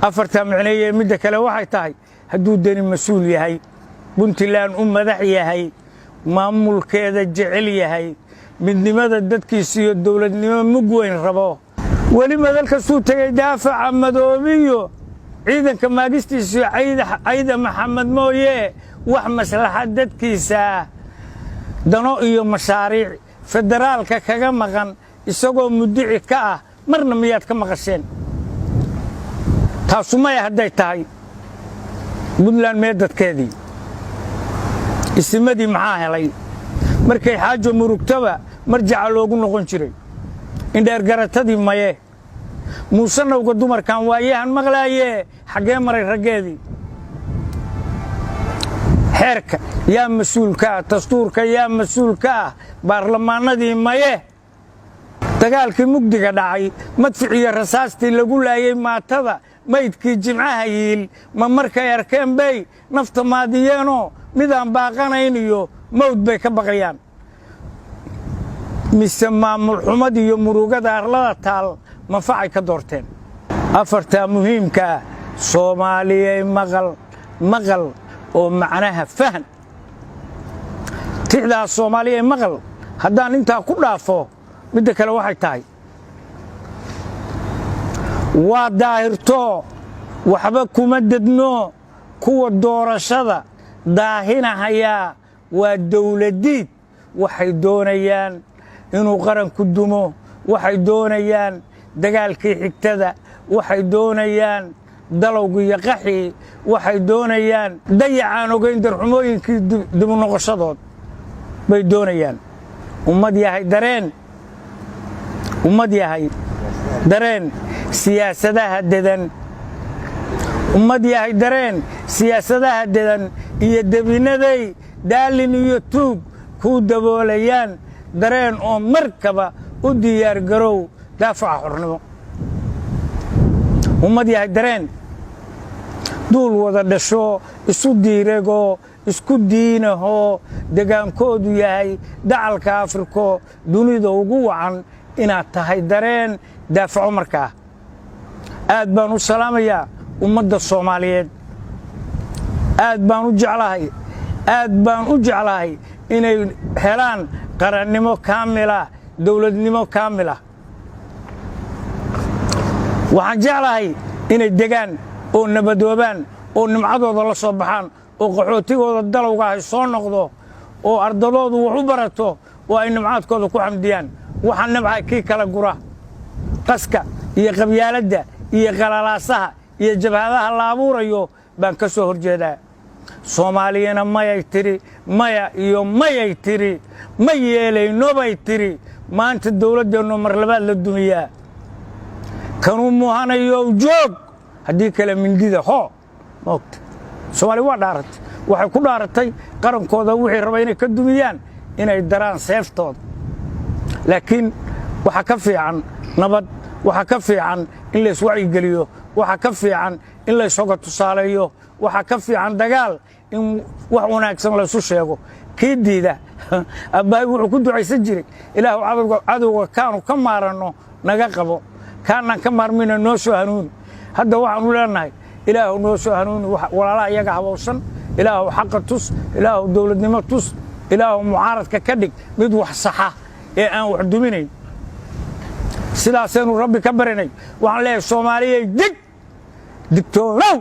afarta macneeye midda kale waxay tahay hadduu dani mas'uul yahay puntland u madax yahay maamulkeeda jecel yahay midnimada dadkiisa iyo dawladnimo mug weyn rabo weli madal kastuu tagay daafaca madoobiyo ciidanka maagistiisa cayda maxamed mooye wax maslaxad dadkiisa dano iyo mashaariic federaalka kaga maqan isagoo mudici ka ah marna miyaad ka maqasheen taasumaya hadday tahay puntland meedadkeedii isimadii maxaa helay markay xaajo murugtaba marjaca loogu noqon jiray indheergaratadii maye muusanowga dumarkan waayahan maqlaayee xaggee maray raggeedii xeerka yaa mas-uulka ah dastuurka yaa mas-uulka ah baarlamaanadii maye dagaalkii mugdiga dhacay madficiyo rasaastii lagu laayay maatada maydkii jimcaha yiil ma markay arkeen bay nafta maadiyeenoo midaan baaqanayn iyo mawd bay ka baqayaan mise maamul xumad iyo murugada arlada taal manfacay ka doorteen afartaa muhiimkaa soomaaliyey maqal oo macnaha fahan tixdaas soomaaliyey maqal haddaan intaa ku dhaafo midda kale waxay tahay waa daahirto waxba kuma dedno kuwa doorashada daahinahayaa waa dawladiid waxay doonayaan inuu qaranku dumo waxay doonayaan dagaalkii xigtada waxay doonayaan dalowga iyo qaxii waxay doonayaan dayacaan ogayn darxumooyinkii dibu noqoshadood bay doonayaan ummad yahay dareen siyaasadaha dedan ummad yahay dareen siyaasadaha dedan iyo debinaday daalin iyo tuug kuu daboolayaan dareen oo markaba u diyaar garow daafaca xornimo ummad yahay dareen duul wada dhasho isu diiregoo isku diinahoo degaankoodu yahay dacalka afriko dunida ugu wacan inaad tahay dareen daafaco markaa aad baan u salaamayaa ummadda soomaaliyeed aad baan u jeclahay inay helaan qarannimo kaamila dawladnimo kaamila waxaan jeclahay inay degaan oo nabadoobaan oo nimcadooda la soo baxaan oo qaxootigooda dalowga ahay soo noqdo oo ardadoodu wax u barato oo ay nimcaadkooda ku xamdiyaan waxaan nabcahay kii kala gura qaska iyo qabyaaladda iyo qalalaasaha iyo jabhadaha la abuurayo baan ka soo horjeedaa soomaaliyana mayay tiri maya iyo mayay tiri ma yeelayno bay tiri maanta dawladdeennu mar labaad la dumiyaa kanuu muhanayo joog haddii kale mindida hoo moogta soomaali waa dhaaratay waxay ku dhaaratay qarankooda wixii raba inay ka dumiyaan inay daraan seeftooda laakiin waxa ka fiican nabad waxa ka fiican in la iswacyigeliyo waxa ka fiican in la ishoga tusaaleeyo waxa ka fiican dagaal in wax wanaagsan la isu sheego kii diida abbaay wuxuu ku ducaysan jiray ilaahu cadowga kaanu ka maaranno naga qabo kaanaan ka maarmina noo soo hanuuni hadda waxaanu leenahay ilaahu noo soo hanuuni walaalaha iyaga habowsan ilaahu xaqa tus ilaahu dawladnimo tus ilaahu mucaaradka ka dhig mid wax saxa ee aan wax duminayn sidaasaynu rabbi ka barinay waxaan leeyahay soomaaliyey digtoonow